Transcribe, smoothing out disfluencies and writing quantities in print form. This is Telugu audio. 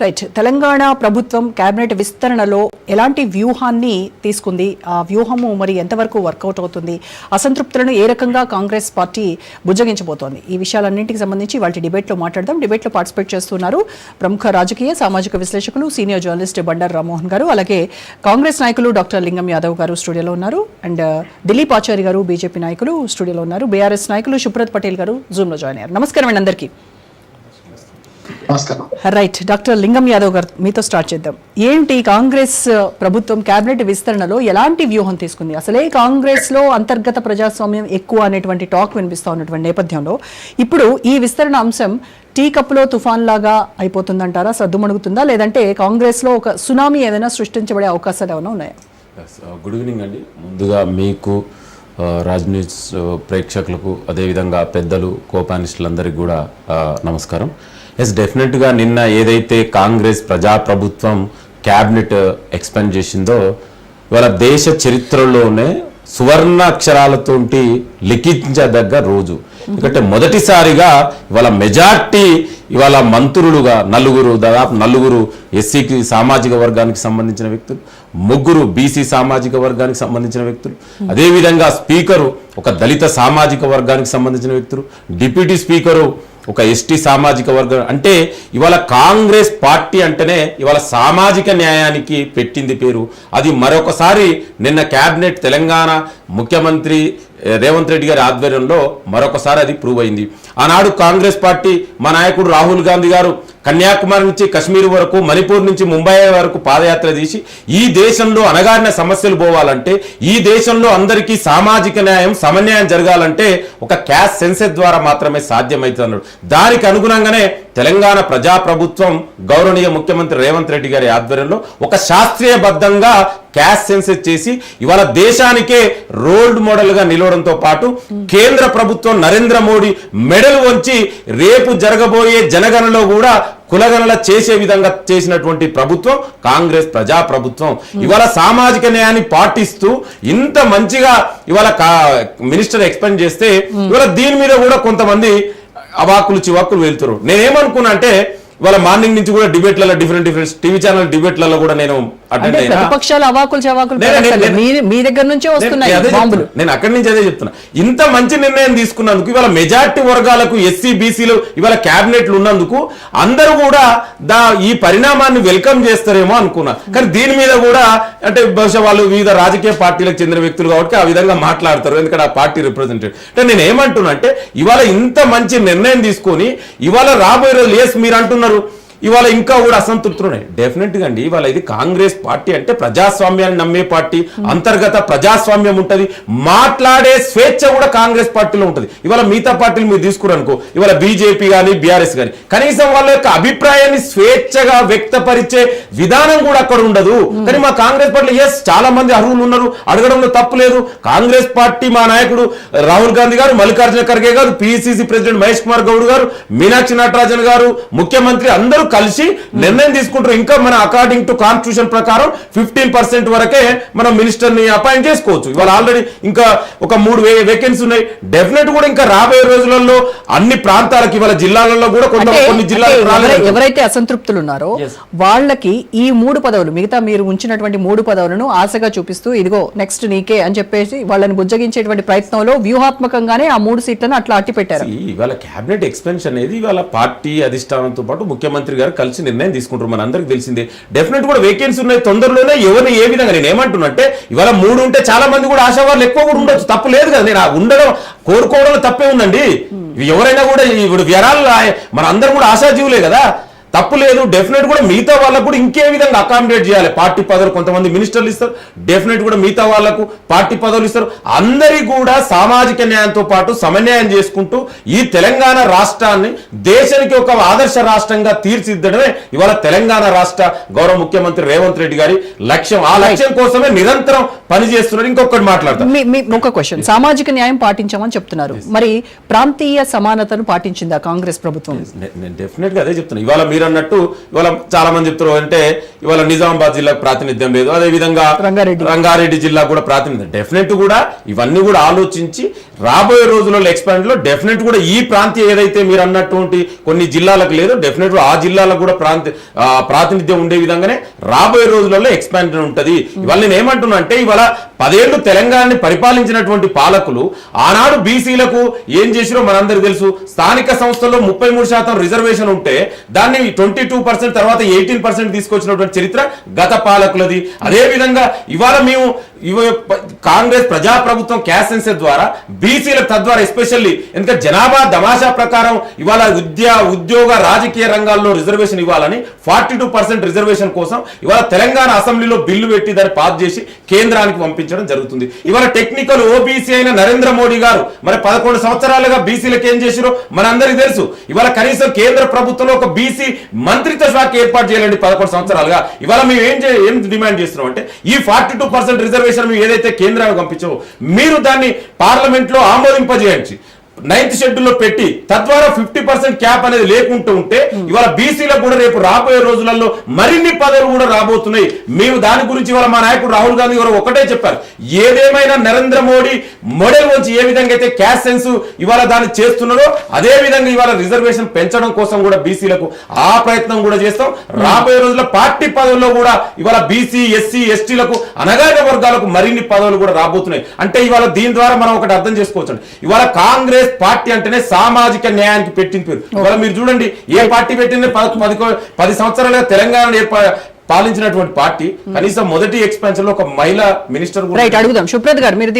రైట్. తెలంగాణ ప్రభుత్వం కేబినెట్ విస్తరణలో ఎలాంటి వ్యూహాన్ని తీసుకుంది, ఆ వ్యూహము మరి ఎంతవరకు వర్కౌట్ అవుతుంది, అసంతృప్తులను ఏ రకంగా కాంగ్రెస్ పార్టీ బుజ్జగించబోతోంది, ఈ విషయాలన్నింటికి సంబంధించి వాటి డిబేట్లో మాట్లాడదాం. డిబేట్లో పార్టిసిపేట్ చేస్తున్నారు ప్రముఖ రాజకీయ సామాజిక విశ్లేషకులు సీనియర్ జర్నలిస్ట్ బండారు రామ్మోహన్ గారు, అలాగే కాంగ్రెస్ నాయకులు డాక్టర్ లింగం యాదవ్ గారు స్టూడియోలో ఉన్నారు, అండ్ దిలీప్ ఆచారి గారు బీజేపీ నాయకులు స్టూడియోలో ఉన్నారు, బీఆర్ఎస్ నాయకులు శుభ్రత్ పటేల్ గారు జూమ్లో జాయిన్ అయ్యారు. నమస్కారం అండి అందరికీ. రైట్. డాక్టర్ లింగం యాదవ్ గారు మీతో స్టార్ట్ చేద్దాం. ఏంటి కాంగ్రెస్ ప్రభుత్వం కేబినెట్ విస్తరణలో ఎలాంటి వ్యూహం తీసుకుంది? అసలే కాంగ్రెస్ లో అంతర్గత ప్రజాస్వామ్యం ఎక్కువ అనేటువంటి టాక్ వినిపిస్తా ఉన్నటువంటి నేపథ్యంలో ఇప్పుడు ఈ విస్తరణ అంశం టీ కప్పులో తుఫాన్ లాగా అయిపోతుందంటారా, సద్దుమణుగుతుందా, లేదంటే కాంగ్రెస్ లో ఒక సునామీ ఏదైనా సృష్టించబడే అవకాశాలు ఏమైనా ఉన్నాయా? గుడ్ ఈవినింగ్ అండి. ముందుగా మీకు రాజ్ న్యూస్ ప్రేక్షకులకు అదేవిధంగా పెద్దలు కోపానిస్టులందరికీ కూడా నమస్కారం. ఎస్, డెఫినెట్గా నిన్న ఏదైతే కాంగ్రెస్ ప్రజాప్రభుత్వం క్యాబినెట్ ఎక్స్పాండ్ చేసిందో ఇవాళ దేశ చరిత్రలోనే సువర్ణ అక్షరాలతోటి లిఖించదగ్గ రోజు. ఎందుకంటే మొదటిసారిగా ఇవాళ మెజార్టీ ఇవాళ మంత్రులుగా దాదాపు నలుగురు ఎస్సీకి సామాజిక వర్గానికి సంబంధించిన వ్యక్తులు, ముగ్గురు బీసీ సామాజిక వర్గానికి సంబంధించిన వ్యక్తులు, అదేవిధంగా స్పీకరు ఒక దళిత సామాజిక వర్గానికి సంబంధించిన వ్యక్తులు, డిప్యూటీ స్పీకరు ఒక ఎస్టీ సామాజిక వర్గం. అంటే ఇవాళ కాంగ్రెస్ పార్టీ అంటేనే ఇవాళ సామాజిక న్యాయానికి పెట్టింది పేరు. అది మరొకసారి నిన్న క్యాబినెట్ తెలంగాణ ముఖ్యమంత్రి రేవంత్ రెడ్డి గారి ఆధ్వర్యంలో మరొకసారి అది ప్రూవ్ అయింది. ఆనాడు కాంగ్రెస్ పార్టీ మా నాయకుడు రాహుల్ గాంధీ గారు కన్యాకుమారి నుంచి కశ్మీర్ వరకు, మణిపూర్ నుంచి ముంబై వరకు పాదయాత్ర తీసి ఈ దేశంలో అణగారిన సమస్యలు పోవాలంటే, ఈ దేశంలో అందరికీ సామాజిక న్యాయం సమన్యాయం జరగాలంటే ఒక క్యాస్ట్ సెన్సెస్ ద్వారా మాత్రమే సాధ్యమవుతుంది అన్నాడు. దానికి అనుగుణంగానే తెలంగాణ ప్రజాప్రభుత్వం గౌరవనీయ ముఖ్యమంత్రి రేవంత్ రెడ్డి గారి ఆధ్వర్యంలో ఒక శాస్త్రీయబద్ధంగా క్యాస్ట్ సెన్సెస్ చేసి ఇవాళ దేశానికే రోల్ మోడల్ గా నిలవడంతో పాటు కేంద్ర ప్రభుత్వం నరేంద్ర మోడీ మెడలు వంచి రేపు జరగబోయే జనగణలో కూడా కులగణన చేసే విధంగా చేసినటువంటి ప్రభుత్వం కాంగ్రెస్ ప్రజాప్రభుత్వం. ఇవాళ సామాజిక న్యాయాన్ని పాటిస్తూ ఇంత మంచిగా ఇవాళ మినిస్టర్ ఎక్స్ప్లెయిన్ చేస్తే ఇవాళ దీని మీద కూడా కొంతమంది అవాకులు చివాకులు వెళ్తారు. నేనేమనుకున్నా అంటే ఇవాళ మార్నింగ్ నుంచి కూడా డిబేట్లలో డిఫరెంట్ టీవీ ఛానల్ డిబేట్లలో కూడా నేను అటెండ్ అయినా. ప్రతిపక్షాలు అవాకులు చవాకులు మీ దగ్గర నుంచే వస్తున్నాయి బాంబులు. నేను అక్కడి నుంచి అదే చెప్తున్నా. ఇంత మంచి నిర్ణయం తీసుకున్నందుకు ఇవాళ మెజార్టీ వర్గాలకు ఎస్సీ బీసీలు ఇవాళ క్యాబినెట్లు ఉన్నందుకు అందరూ కూడా ఈ పరిణామాన్ని వెల్కమ్ చేస్తారేమో అనుకున్నా. కానీ దీని మీద కూడా అంటే బహుశా వాళ్ళు వివిధ రాజకీయ పార్టీలకు చెందిన వ్యక్తులు కాబట్టి ఆ విధంగా మాట్లాడతారు, ఎందుకంటే ఆ పార్టీ రిప్రజెంటేటివ్. అంటే నేను ఏమంటున్నా అంటే ఇవాళ ఇంత మంచి నిర్ణయం తీసుకొని ఇవాళ రాబోయే రోజులు ఎస్ మీరు అంటున్నారు ఇవాళ ఇంకా కూడా అసంతృప్తులు ఉన్నాయి. డెఫినెట్ గా అండి ఇవాళ ఇది కాంగ్రెస్ పార్టీ అంటే ప్రజాస్వామ్యాన్ని నమ్మే పార్టీ, అంతర్గత ప్రజాస్వామ్యం ఉంటది, మాట్లాడే స్వేచ్ఛ కూడా కాంగ్రెస్ పార్టీలో ఉంటది. ఇవాళ మిగతా పార్టీలు మీరు తీసుకురనుకో ఇవాళ బీజేపీ కానీ బీఆర్ఎస్ కానీ కనీసం వాళ్ళ యొక్క అభిప్రాయాన్ని స్వేచ్ఛగా వ్యక్తపరిచే విధానం కూడా అక్కడ ఉండదు. కానీ మా కాంగ్రెస్ పార్టీలో ఎస్ చాలా మంది అర్హులు ఉన్నారు, అడగడంలో తప్పు లేదు. కాంగ్రెస్ పార్టీ మా నాయకుడు రాహుల్ గాంధీ గారు, మల్లికార్జున ఖర్గే గారు, పిసిసి ప్రెసిడెంట్ మహేష్ కుమార్ గౌడ్ గారు, మీనాక్షి నటరాజన్ గారు, ముఖ్యమంత్రి అందరూ కలిసి నిర్ణయం తీసుకుంటారు. ఇంకా మన అకార్డింగ్ టు కాన్స్టిట్యూషన్ ప్రకారం 15% వరకే మనం మినిస్టర్ ని అపాయింట్ చేసుకోవచ్చు. ఇవాళ ఆల్రెడీ ఇంకా ఒక 3 వేకెన్సీ ఉన్నాయి. డెఫినెట్ కూడా ఇంకా రాబోయే రోజులలో అన్ని ప్రాంతాలకు ఇవాళ జిల్లాలలో కూడా కొన్ని జిల్లాలు ఎవరైతే అసంతృప్తులు ఉన్నారో వాళ్ళకి ఈ 3 పదవులు మిగతా మీరు ఉంచినటువంటి 3 పదవులను ఆశగా చూపిస్తూ ఇదిగో నెక్స్ట్ నీకే అని చెప్పేసి వాళ్ళని బుజ్జగించేటువంటి ప్రయత్నంలో వ్యూహాత్మకంగానే ఆ 3 సీట్లను అట్లా అట్టి పెట్టారు. ఇవాళ క్యాబినెట్ ఎక్స్పెన్షన్ అనేది ఇవాళ పార్టీ అధిష్టానంతో పాటు ముఖ్యమంత్రి గారు కలిసి నిర్ణయం తీసుకుంటారు. మన అందరికి తెలిసిందే. డెఫినెట్ కూడా వేకెన్సీ ఉన్నాయి, తొందరలోనే ఎవరిని ఏ విధంగా నేను ఏమంటున్నట్టే ఇవాళ 3 ఉంటే చాలా మంది కూడా ఆశావాళ్ళు ఎక్కువ కూడా ఉండొచ్చు, తప్పు లేదు కదా. నేను ఉండడం కోరుకోవడంలో తప్పే ఉందండి. ఎవరైనా కూడా ఇప్పుడు వ్యరాలు మన అందరం కూడా ఆశాజీవులే కదా, తప్పు లేదు. డెఫినెట్ కూడా మిగతా వాళ్ళకు కూడా ఇంకే విధంగా అకామిడేట్ చేయాలి. పార్టీ పదవులు కొంతమంది మినిస్టర్లు ఇస్తారు, డెఫినెట్ కూడా మిగతా వాళ్లకు పార్టీ పదవులు ఇస్తారు. అందరి కూడా సామాజిక న్యాయంతో పాటు సమన్యాయం చేసుకుంటూ ఈ తెలంగాణ రాష్ట్రాన్ని దేశానికి ఒక ఆదర్శ రాష్ట్రంగా తీర్చిదిద్దడమే ఇవాళ తెలంగాణ రాష్ట్ర గౌరవ ముఖ్యమంత్రి రేవంత్ రెడ్డి గారి లక్ష్యం. ఆ లక్ష్యం కోసమే నిరంతరం పనిచేస్తున్నారు. ఇంకొకటి మాట్లాడతారు. ఒక క్వశ్చన్, సామాజిక న్యాయం పాటించామని చెప్తున్నారు, మరి ప్రాంతీయ సమానతను పాటించిందా కాంగ్రెస్ ప్రభుత్వం? నేను డెఫినెట్ గా అదే చెప్తున్నా. ఇవాళ మీరు అన్నట్టు ఇవాళ చాలా మంది చెప్తారు అంటే ఇవాళ నిజామాబాద్ జిల్లాకు ప్రాతినిధ్యం లేదు, అదే విధంగా రంగారెడ్డి జిల్లా కూడా ప్రాతినిధ్యం. డెఫినెట్ కూడా ఇవన్నీ కూడా ఆలోచించి రాబోయే రోజుల్లో ఎక్స్పాండ్ లో డెఫినెట్ కూడా ఈ ప్రాంతీయ ఏదైతే మీరు అన్నటువంటి కొన్ని జిల్లాలకు లేదు, డెఫినెట్ ఆ జిల్లాలకు కూడా ప్రాతినిధ్యం ఉండే విధంగానే రాబోయే రోజులలో ఎక్స్పాన్షన్ ఉంటుంది. ఇవాళ నేను ఏమంటున్నా అంటే ఇవాళ 10 ఏళ్లు తెలంగాణని పరిపాలించినటువంటి పాలకులు ఆనాడు బీసీలకు ఏం చేసిరో మనందరికీ తెలుసు. స్థానిక సంస్థల్లో 33% రిజర్వేషన్ ఉంటే దాన్ని 22% తర్వాత 18% తీసుకొచ్చినటువంటి చరిత్ర గత పాలకులది. అదే విధంగా ఇవాళ మేము కాంగ్రెస్ ప్రజాప్రభుత్వం క్యాస్ట్ సెన్సస్ ద్వారా బీసీలకు తద్వారా ఎస్పెషల్లీ ఎందుకంటే జనాభా దమాషా ప్రకారం ఇవాళ ఉద్యోగ రాజకీయ రంగాల్లో రిజర్వేషన్ ఇవ్వాలని 42% రిజర్వేషన్ కోసం ఇవాళ తెలంగాణ అసెంబ్లీలో బిల్లు పెట్టి దాన్ని పాస్ చేసి కేంద్రానికి పంపించడం జరుగుతుంది. ఇవాళ టెక్నికల్ ఓబీసీ అయిన నరేంద్ర మోడీ గారు మరి 11 సంవత్సరాలుగా బీసీలకు ఏం చేసిరో మనందరికీ తెలుసు. ఇవాళ కనీసం కేంద్ర ప్రభుత్వంలో ఒక బీసీ మంత్రిత్వ శాఖ ఏర్పాటు చేయాలండి 11 సంవత్సరాలుగా. ఇవాళ మేము ఏం డిమాండ్ చేస్తున్నాం అంటే ఈ 42% రిజర్వేషన్ మేము ఏదైతే కేంద్రానికి పంపించామో మీరు దాన్ని పార్లమెంట్ లో ఆమోదింపజేయండి, 9th షెడ్యూల్లో పెట్టి తద్వారా 50% క్యాప్ అనేది లేకుంటూ ఉంటే ఇవాళ బీసీలకు కూడా రేపు రాబోయే రోజులలో మరిన్ని పదవులు కూడా రాబోతున్నాయి. మేము దాని గురించి ఇవాళ మా నాయకుడు రాహుల్ గాంధీ గారు ఒకటే చెప్పారు, ఏదేమైనా నరేంద్ర మోడీ మోడల్ వచ్చి ఏ విధంగా అయితే క్యాస్ట్ సెన్స్ ఇవాళ దాన్ని చేస్తున్నారో అదే విధంగా ఇవాళ రిజర్వేషన్ పెంచడం కోసం కూడా బీసీలకు ఆ ప్రయత్నం కూడా చేస్తాం. రాబోయే రోజుల్లో పార్టీ పదవుల్లో కూడా ఇవాళ బీసీ ఎస్సీ ఎస్టీలకు అనగారిన వర్గాలకు మరిన్ని పదవులు కూడా రాబోతున్నాయి. అంటే ఇవాళ దీని ద్వారా మనం ఒకటి అర్థం చేసుకోవచ్చు, ఇవాళ కాంగ్రెస్ పార్టీ అంటేనే సామాజిక న్యాయానికి పెట్టిన పేరు. ఇవాళ మీరు చూడండి ఏ పార్టీ పెట్టింది 10 సంవత్సరాలుగా తెలంగాణ పాలించినటువంటి పార్టీ కనీసం మొదటి ఎక్స్పాన్షన్ లో ఒక మహిళా మినిస్టర్ అడుగుదాం. సుప్రత్ గారు మీరు